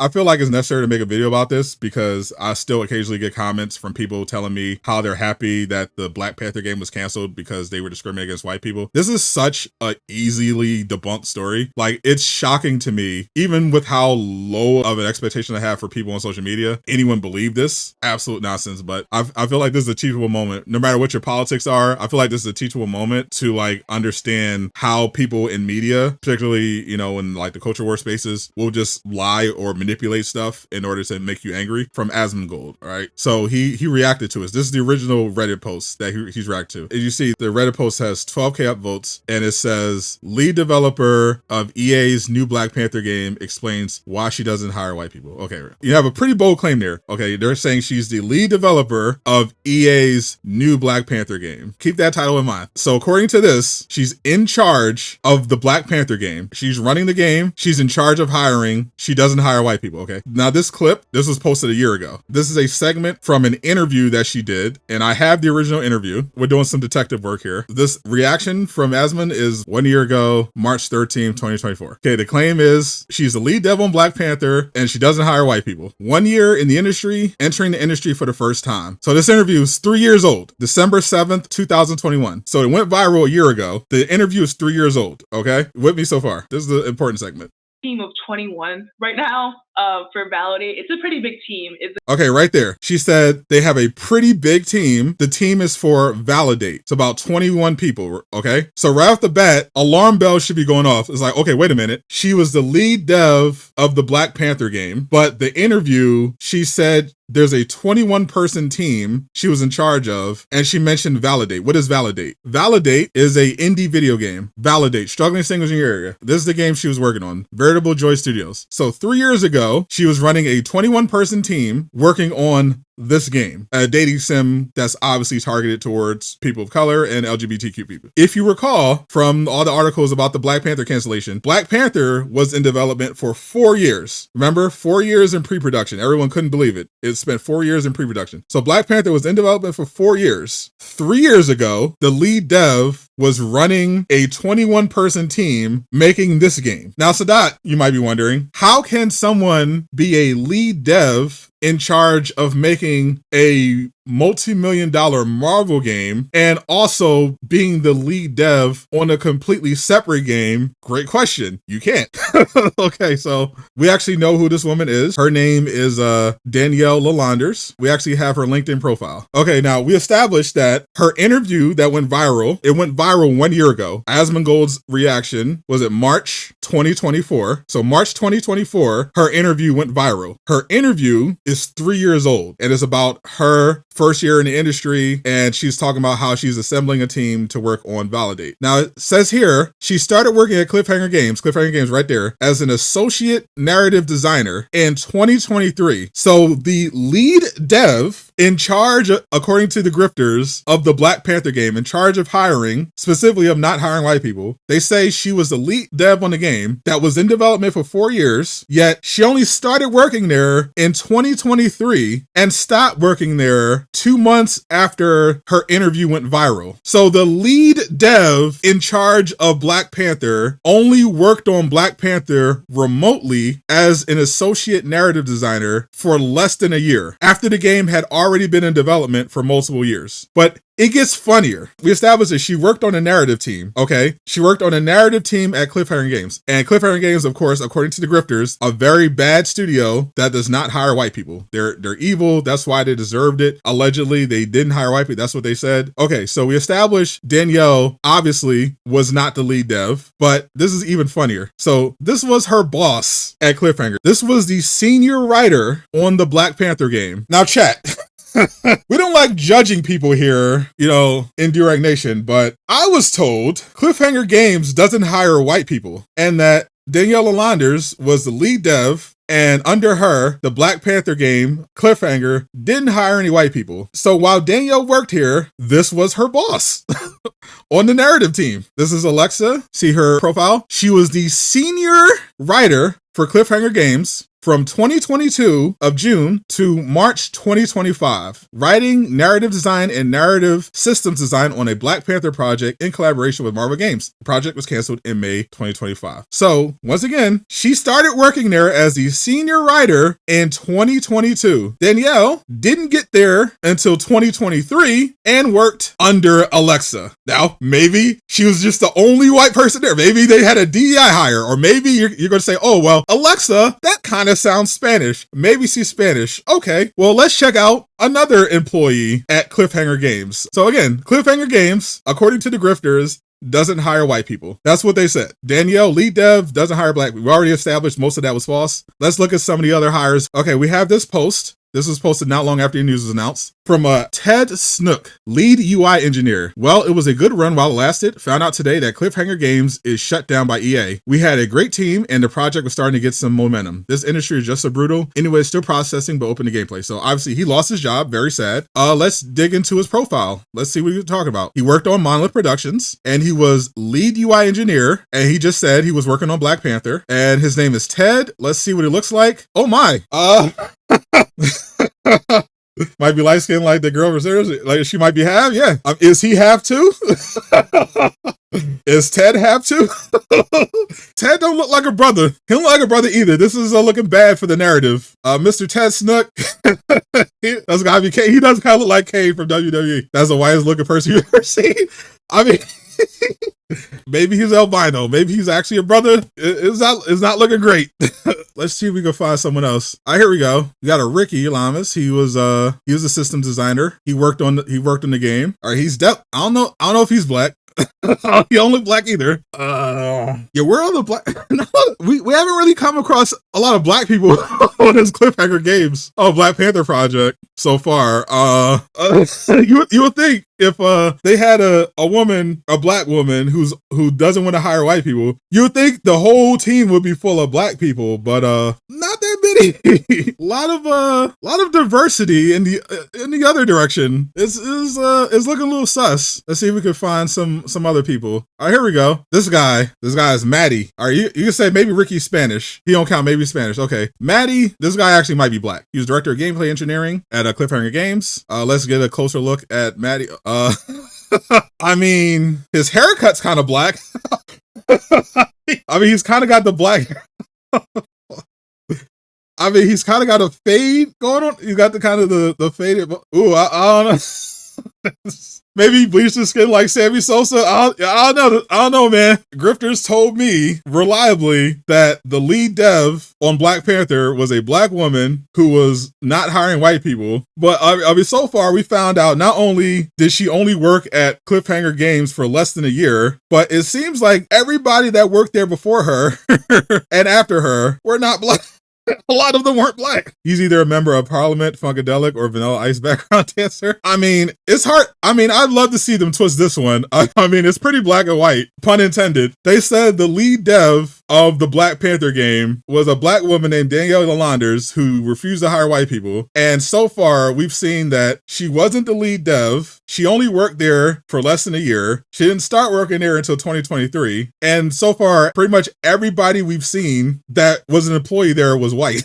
I feel like it's necessary to make a video about this because I still occasionally get comments from people telling me how they're happy that the Black Panther game was canceled because they were discriminating against white people. This is such a easily debunked story. Like, it's shocking to me, even with how low of an expectation I have for people on social media, anyone believe this? Absolute nonsense. But I feel like this is a teachable moment. No matter what your politics are, I feel like this is a teachable moment to like understand how people in media, particularly, you know, in like the culture war spaces, will just lie or manipulate stuff in order to make you angry. From Asmongold, all right? So he reacted to us. This is the original Reddit post that he's reacted to. As you see, the Reddit post has 12K upvotes, and it says, lead developer of EA's new Black Panther game explains why she doesn't hire white people. Okay, you have a pretty bold claim there. Okay, they're saying she's the lead developer of EA's new Black Panther game. Keep that title in mind. So according to this, she's in charge of the Black Panther game. She's running the game. She's in charge of hiring. She doesn't hire white people, okay? Now this clip, this was posted a year ago. This is a segment from an interview that she did, and I have the original interview. We're doing some detective work here. This reaction from Asmon is 1 year ago, March 13th, 2024. Okay, the claim is she's the lead dev on Black Panther and she doesn't hire white people. 1 year in the industry, entering the industry for the first time. So this interview is 3 years old, December 7th, 2021. So it went viral a year ago. The interview is 3 years old, okay? With me so far. This is the important segment. Team of 21 right now for Validate. It's a pretty big team. Okay, right there. She said they have a pretty big team. The team is for Validate. It's about 21 people, okay? So right off the bat, alarm bells should be going off. It's like, okay, wait a minute. She was the lead dev of the Black Panther game, but the interview, she said there's a 21 person team she was in charge of, and she mentioned Validate. What is Validate? Validate is a indie video game. Validate, struggling singles in your area. This is the game she was working on, Veritable Joy Studios. So 3 years ago, she was running a 21 person team working on this game, a dating sim that's obviously targeted towards people of color and LGBTQ people. If you recall from all the articles about the Black Panther cancellation, Black Panther was in development for 4 years. Remember, 4 years in pre-production. Everyone couldn't believe it. It spent 4 years in pre-production. So Black Panther was in development for 4 years. 3 years ago, the lead dev was running a 21 person team making this game. Now, Sadot, you might be wondering, how can someone be a lead dev in charge of making a multi-million-dollar Marvel game and also being the lead dev on a completely separate game? Great question. You can't. Okay, so we actually know who this woman is. Her name is Danielle Lalanders. We actually have her LinkedIn profile. Okay, now we established that her interview that went viral, it went viral 1 year ago. Asmongold's reaction was at March 2024. So March 2024, her interview went viral. Her interview is 3 years old, and it's about her first year in the industry, and she's talking about how she's assembling a team to work on Validate. Now, it says here, she started working at Cliffhanger Games right there, as an associate narrative designer in 2023. So the lead dev in charge, according to the grifters, of the Black Panther game, in charge of hiring, specifically of not hiring white people, they say she was the lead dev on the game that was in development for 4 years, yet she only started working there in 2023 and stopped working there 2 months after her interview went viral. So the lead dev in charge of Black Panther only worked on Black Panther remotely as an associate narrative designer for less than a year, after the game had already been in development for multiple years. But it gets funnier. We established that she worked on a narrative team, okay? She worked on a narrative team at Cliffhanger Games. And Cliffhanger Games, of course, according to the grifters, a very bad studio that does not hire white people. They're evil. That's why they deserved it. Allegedly, they didn't hire white people. That's what they said. Okay, so we established Danielle obviously was not the lead dev, but this is even funnier. So this was her boss at Cliffhanger. This was the senior writer on the Black Panther game. Now, chat. We don't like judging people here, you know, in Durag Nation, but I was told Cliffhanger Games doesn't hire white people, and that Danielle Lalanders was the lead dev, and under her, the Black Panther game, Cliffhanger, didn't hire any white people. So while Danielle worked here, this was her boss on the narrative team. This is Alexa. See her profile? She was the senior writer for Cliffhanger Games, from 2022 of June to March 2025, writing, narrative design, and narrative systems design on a Black Panther project in collaboration with Marvel Games. The project was canceled in May 2025. So, once again, she started working there as the senior writer in 2022. Danielle didn't get there until 2023 and worked under Alexa. Now, maybe she was just the only white person there. Maybe they had a DEI hire, or maybe you're going to say, oh, well, Alexa, that kind of sounds Spanish. Maybe she's Spanish. Okay, well, let's check out another employee at Cliffhanger Games. So again, Cliffhanger Games, according to the grifters, doesn't hire white people. That's what they said. Danielle, lead dev, doesn't hire black people. We already established most of that was false. Let's look at some of the other hires. Okay, we have this post. This was posted not long after the news was announced from Ted Snook, lead UI engineer. Well, it was a good run while it lasted. Found out today that Cliffhanger Games is shut down by EA. We had a great team and the project was starting to get some momentum. This industry is just so brutal. Anyway, still processing, but open to gameplay. So obviously he lost his job. Very sad. Let's dig into his profile. Let's see what he's talking about. He worked on Monolith Productions and he was lead UI engineer. And he just said he was working on Black Panther and his name is Ted. Let's see what he looks like. Oh my. Might be light skinned like the girl reserves. Like she might be half. Yeah. Is he half too? Is Ted half too? Ted don't look like a brother. He don't look like a brother either. This is looking bad for the narrative. Mr. Ted Snook. That's gotta be Kane. He does kind of look like Kane from WWE. That's the whitest looking person you've ever seen. I mean, maybe he's albino. Maybe he's actually a brother. It's not looking great. Let's see if we can find someone else. Here we go. We got a Ricky Lamas. He was a systems designer. He worked on the game. All right, I don't know if he's black. He don't look black either. Yeah, we're on the black. No, we haven't really come across a lot of black people on this Cliffhanger Games Black Panther project so far. You would think if they had a black woman who doesn't want to hire white people, you would think the whole team would be full of black people, but not that many. a lot of diversity in the other direction. It's looking a little sus. Let's see if we can find some other people. All right, here we go. This guy is Maddie. All right, you can say maybe Ricky's Spanish. He don't count. Maybe Spanish. Okay, Maddie. This guy actually might be black. He was director of gameplay engineering at Cliffhanger Games. Let's get a closer look at Maddie. I mean, his haircut's kind of black. I mean, he's kind of got the black. I mean, he's kind of got a fade going on. He's got the kind of the faded. Ooh, I don't know. Maybe he bleached his skin like Sammy Sosa. I don't know, man. Grifters told me reliably that the lead dev on Black Panther was a black woman who was not hiring white people. But I mean, so far we found out not only did she only work at Cliffhanger Games for less than a year, but it seems like everybody that worked there before her and after her were not black. A lot of them weren't black. He's either a member of Parliament, Funkadelic, or Vanilla Ice background dancer. I mean, it's hard. I mean, I'd love to see them twist this one. I mean, it's pretty black and white, pun intended. They said the lead dev of the Black Panther game was a black woman named Danielle Lalanders who refused to hire white people. And so far, we've seen that she wasn't the lead dev. She only worked there for less than a year. She didn't start working there until 2023. And so far, pretty much everybody we've seen that was an employee there was white.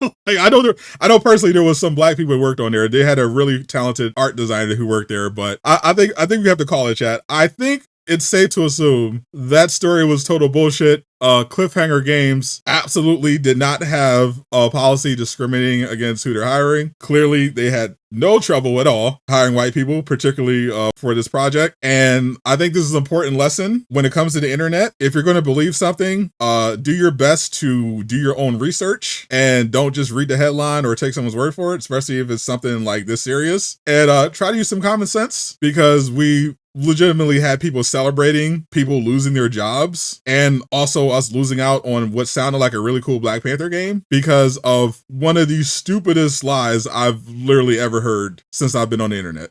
Like, I know personally there was some black people who worked on there. They had a really talented art designer who worked there, but I think we have to call it, chat. I think it's safe to assume that story was total bullshit. Cliffhanger Games absolutely did not have a policy discriminating against who they're hiring. Clearly, they had no trouble at all hiring white people, particularly for this project. And I think this is an important lesson when it comes to the internet. If you're going to believe something, do your best to do your own research and don't just read the headline or take someone's word for it, especially if it's something like this serious. And try to use some common sense, because we legitimately had people celebrating people losing their jobs and also us losing out on what sounded like a really cool Black Panther game because of one of the stupidest lies I've literally ever heard since I've been on the internet.